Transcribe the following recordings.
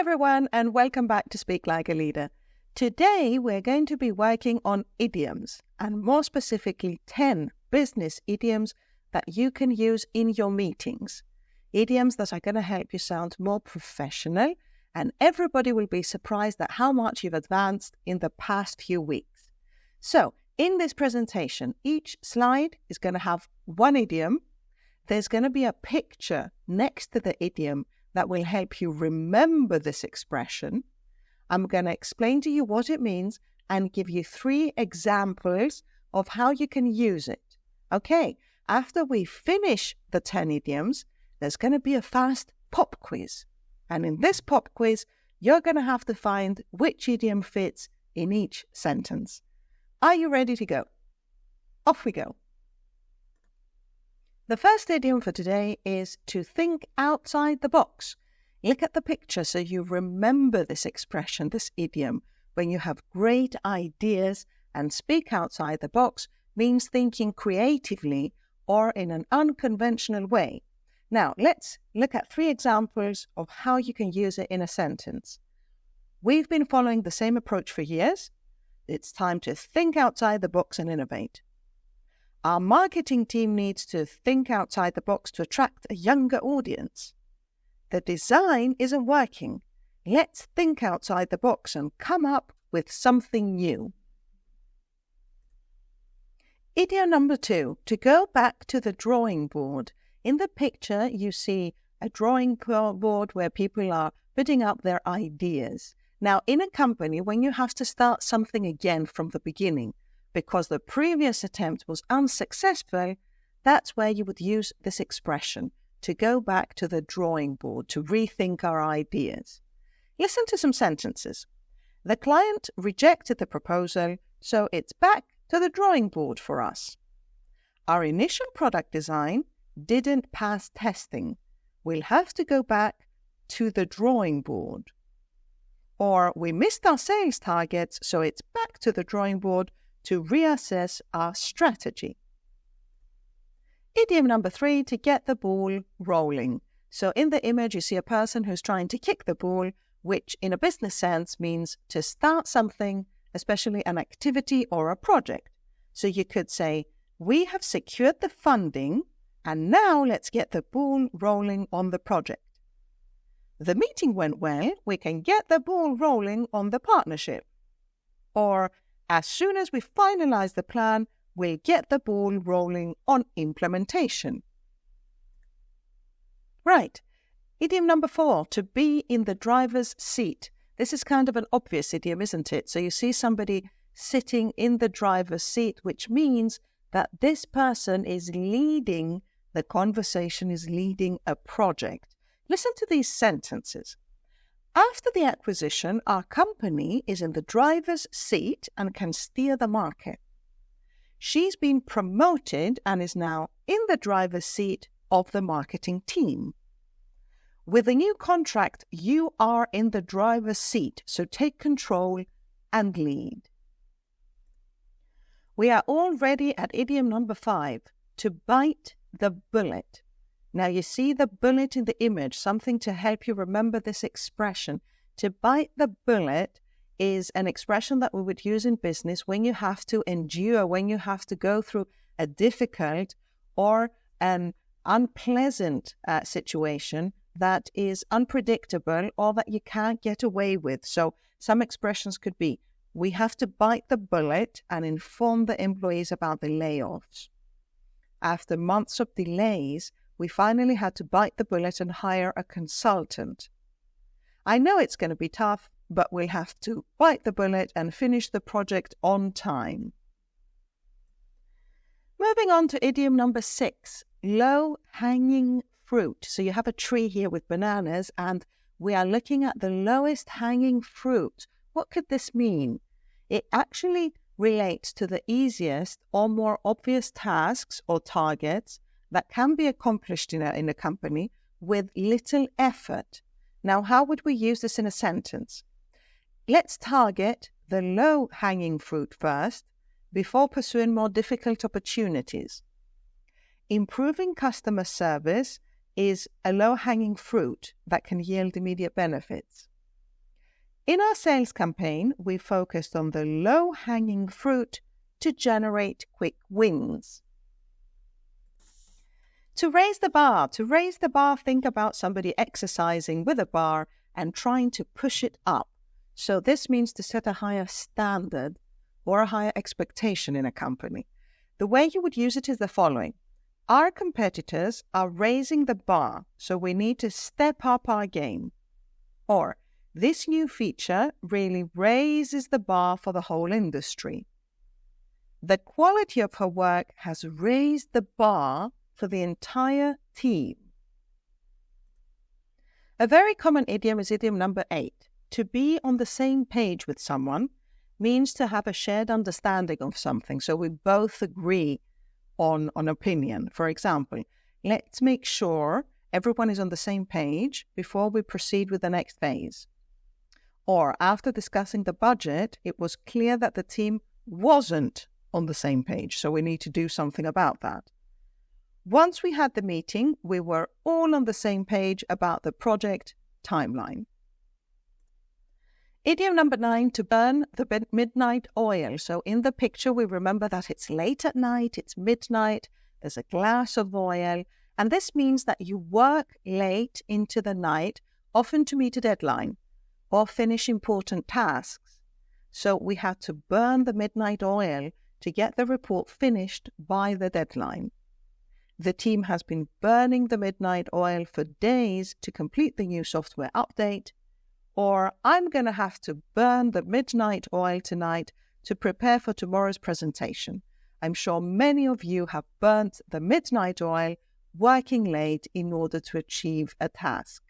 everyone, and welcome back to Speak Like a Leader. Today, we're going to be working on idioms, and more specifically, 10 business idioms that you can use in your meetings. Idioms that are going to help you sound more professional, and everybody will be surprised at how much you've advanced in the past few weeks. So, in this presentation, each slide is going to have one idiom. There's going to be a picture next to the idiom that will help you remember this expression. I'm going to explain to you what it means and give you 3 examples of how you can use it. Okay, after we finish the 10 idioms, there's going to be a fast pop quiz. And in this pop quiz, you're going to have to find which idiom fits in each sentence. Are you ready to go? Off we go. The first idiom for today is to think outside the box. Look at the picture so you remember this expression, this idiom. When you have great ideas and speak outside the box means thinking creatively or in an unconventional way. Now, let's look at 3 examples of how you can use it in a sentence. We've been following the same approach for years. It's time to think outside the box and innovate. Our marketing team needs to think outside the box to attract a younger audience. The design isn't working. Let's think outside the box and come up with something new. Idiom number 2, to go back to the drawing board. In the picture, you see a drawing board where people are putting up their ideas. Now, in a company, when you have to start something again from the beginning, because the previous attempt was unsuccessful, that's where you would use this expression, to go back to the drawing board, to rethink our ideas. Listen to some sentences. The client rejected the proposal, so it's back to the drawing board for us. Our initial product design didn't pass testing. We'll have to go back to the drawing board. Or we missed our sales targets, so it's back to the drawing board to reassess our strategy. Idiom number 3, to get the ball rolling. So in the image, you see a person who's trying to kick the ball, which in a business sense means to start something, especially an activity or a project. So you could say, we have secured the funding, and now let's get the ball rolling on the project. The meeting went well, we can get the ball rolling on the partnership. Or, as soon as we finalize the plan, we'll get the ball rolling on implementation. Right. Idiom number 4, to be in the driver's seat. This is kind of an obvious idiom, isn't it? So you see somebody sitting in the driver's seat, which means that this person is leading the conversation, is leading a project. Listen to these sentences. After the acquisition, our company is in the driver's seat and can steer the market. She's been promoted and is now in the driver's seat of the marketing team. With a new contract, you are in the driver's seat, so take control and lead. We are already at idiom number 5, to bite the bullet. Now you see the bullet in the image, something to help you remember this expression. To bite the bullet is an expression that we would use in business when you have to endure, when you have to go through a difficult or an unpleasant situation that is unpredictable or that you can't get away with. So some expressions could be, we have to bite the bullet and inform the employees about the layoffs. After months of delays, we finally had to bite the bullet and hire a consultant. I know it's going to be tough, but we'll have to bite the bullet and finish the project on time. Moving on to idiom number 6, low-hanging fruit. So you have a tree here with bananas, and we are looking at the lowest hanging fruit. What could this mean? It actually relates to the easiest or more obvious tasks or targets that can be accomplished in a company with little effort. Now, how would we use this in a sentence? Let's target the low-hanging fruit first before pursuing more difficult opportunities. Improving customer service is a low-hanging fruit that can yield immediate benefits. In our sales campaign, we focused on the low-hanging fruit to generate quick wins. To raise the bar, think about somebody exercising with a bar and trying to push it up. So this means to set a higher standard or a higher expectation in a company. The way you would use it is the following. Our competitors are raising the bar, so we need to step up our game. Or, this new feature really raises the bar for the whole industry. The quality of her work has raised the bar for the entire team. A very common idiom is idiom number 8. To be on the same page with someone means to have a shared understanding of something, so we both agree on an opinion. For example, let's make sure everyone is on the same page before we proceed with the next phase. Or, after discussing the budget, it was clear that the team wasn't on the same page, so we need to do something about that. Once we had the meeting, we were all on the same page about the project timeline. Idiom number 9, to burn the midnight oil. So in the picture, we remember that it's late at night, it's midnight, there's a glass of oil, and this means that you work late into the night, often to meet a deadline or finish important tasks. So we had to burn the midnight oil to get the report finished by the deadline. The team has been burning the midnight oil for days to complete the new software update, or I'm going to have to burn the midnight oil tonight to prepare for tomorrow's presentation. I'm sure many of you have burnt the midnight oil working late in order to achieve a task.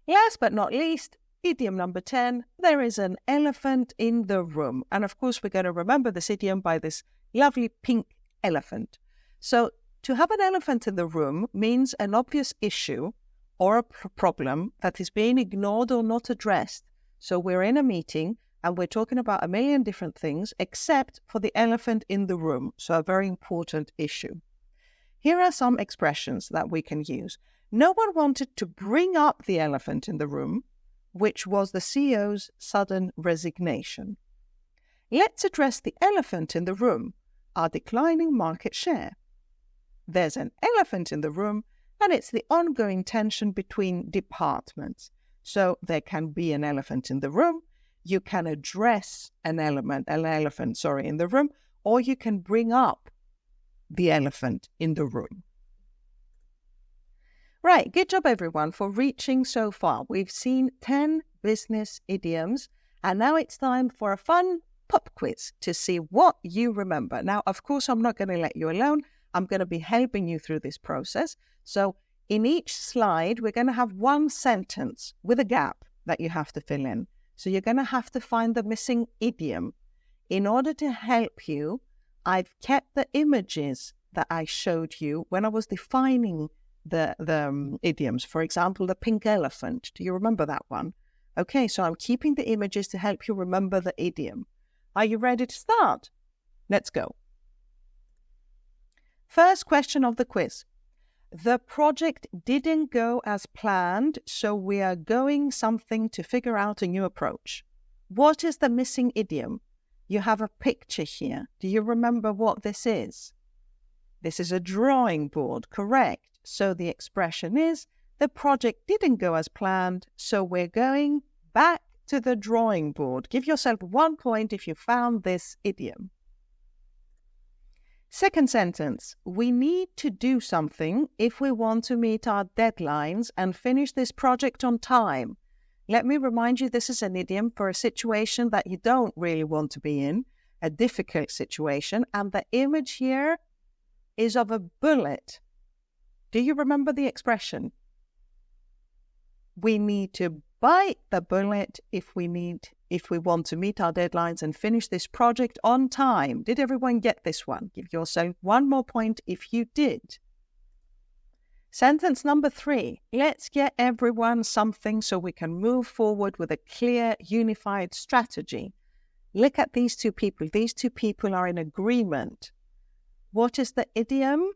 Last but not least, idiom number 10, there is an elephant in the room. And of course, we're going to remember this idiom by this lovely pink elephant. So to have an elephant in the room means an obvious issue or a problem that is being ignored or not addressed. So we're in a meeting and we're talking about a million different things except for the elephant in the room, so a very important issue. Here are some expressions that we can use. No one wanted to bring up the elephant in the room, which was the CEO's sudden resignation. Let's address the elephant in the room, our declining market share. There's an elephant in the room, and it's the ongoing tension between departments. So there can be an elephant in the room, you can address an elephant in the room, or you can bring up the elephant in the room. Right, good job everyone for reaching so far. We've seen 10 business idioms, and now it's time for a fun pop quiz to see what you remember. Now, of course, I'm not going to let you alone. I'm going to be helping you through this process. So in each slide, we're going to have one sentence with a gap that you have to fill in. So you're going to have to find the missing idiom. In order to help you, I've kept the images that I showed you when I was defining the idioms. For example, the pink elephant. Do you remember that one? Okay, so I'm keeping the images to help you remember the idiom. Are you ready to start? Let's go. First question of the quiz. The project didn't go as planned, so we are going something to figure out a new approach. What is the missing idiom? You have a picture here. Do you remember what this is? This is a drawing board, correct? So the expression is, the project didn't go as planned, so we're going back to the drawing board. Give yourself 1 point if you found this idiom. Second sentence, we need to do something if we want to meet our deadlines and finish this project on time. Let me remind you, this is an idiom for a situation that you don't really want to be in, a difficult situation, and the image here is of a bullet. Do you remember the expression? We need to bite the bullet if we want to meet our deadlines and finish this project on time. Did everyone get this one? Give yourself 1 more point if you did. Sentence number 3. Let's get everyone something so we can move forward with a clear, unified strategy. Look at these two people. These two people are in agreement. What is the idiom?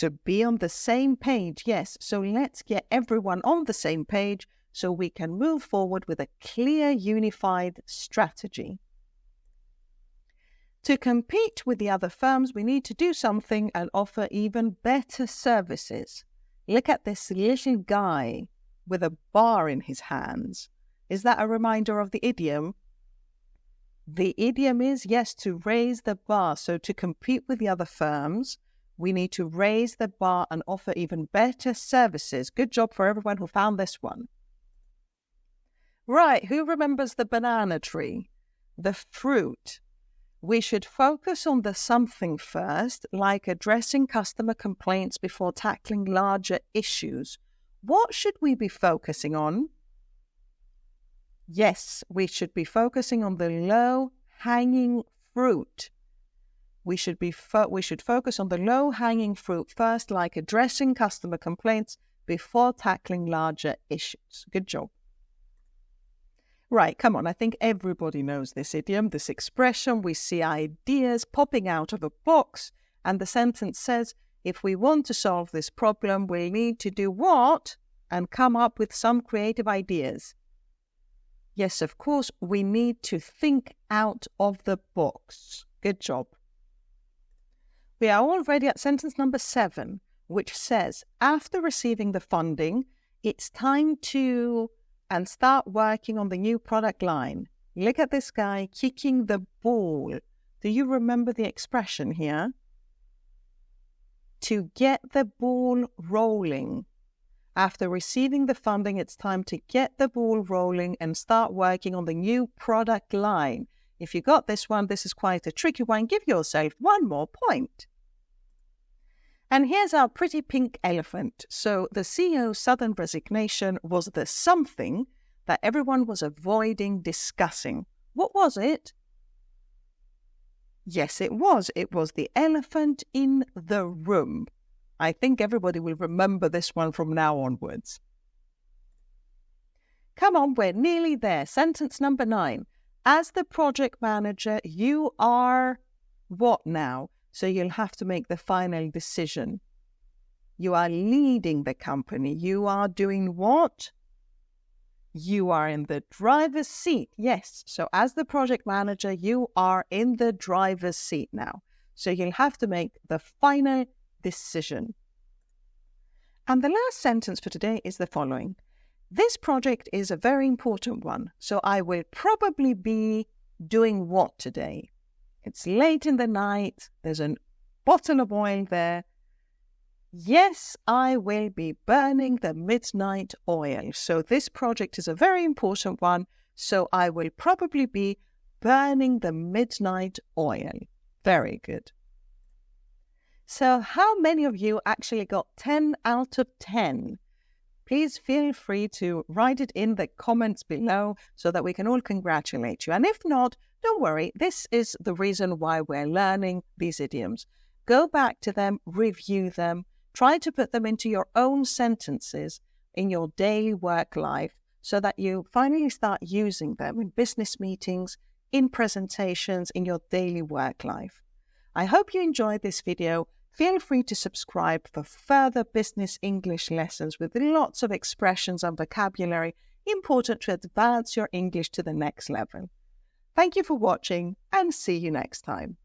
To be on the same page, yes. So let's get everyone on the same page so we can move forward with a clear, unified strategy. To compete with the other firms, we need to do something and offer even better services. Look at this little guy with a bar in his hands. Is that a reminder of the idiom? The idiom is, yes, to raise the bar. So to compete with the other firms, we need to raise the bar and offer even better services. Good job for everyone who found this one. Right, who remembers the banana tree? The fruit. We should focus on the something first, like addressing customer complaints before tackling larger issues. What should we be focusing on? Yes, we should be focusing on the low-hanging fruit. We should focus on the low-hanging fruit first, like addressing customer complaints before tackling larger issues. Good job. Right, come on, I think everybody knows this idiom, this expression. We see ideas popping out of a box, and the sentence says, if we want to solve this problem, we need to do what? And come up with some creative ideas. Yes, of course, we need to think out of the box. Good job. We are already at sentence number 7, which says, after receiving the funding, it's time to and start working on the new product line. Look at this guy kicking the ball. Do you remember the expression here? To get the ball rolling. After receiving the funding, it's time to get the ball rolling and start working on the new product line. If you got this one, this is quite a tricky one. Give yourself one more point. And here's our pretty pink elephant. So the CEO's sudden resignation was the something that everyone was avoiding discussing. What was it? Yes, it was. It was the elephant in the room. I think everybody will remember this one from now onwards. Come on, we're nearly there. Sentence number 9. As the project manager, you are what now? So you'll have to make the final decision. You are leading the company. You are doing what? You are in the driver's seat. Yes. So as the project manager, you are in the driver's seat now. So you'll have to make the final decision. And the last sentence for today is the following. This project is a very important one. So I will probably be doing what today? It's late in the night. There's a bottle of oil there. Yes, I will be burning the midnight oil. So this project is a very important one. So I will probably be burning the midnight oil. Very good. So how many of you actually got 10 out of 10? Please feel free to write it in the comments below so that we can all congratulate you. And if not, don't worry, this is the reason why we're learning these idioms. Go back to them, review them, try to put them into your own sentences in your daily work life so that you finally start using them in business meetings, in presentations, in your daily work life. I hope you enjoyed this video. Feel free to subscribe for further business English lessons with lots of expressions and vocabulary important to advance your English to the next level. Thank you for watching and see you next time.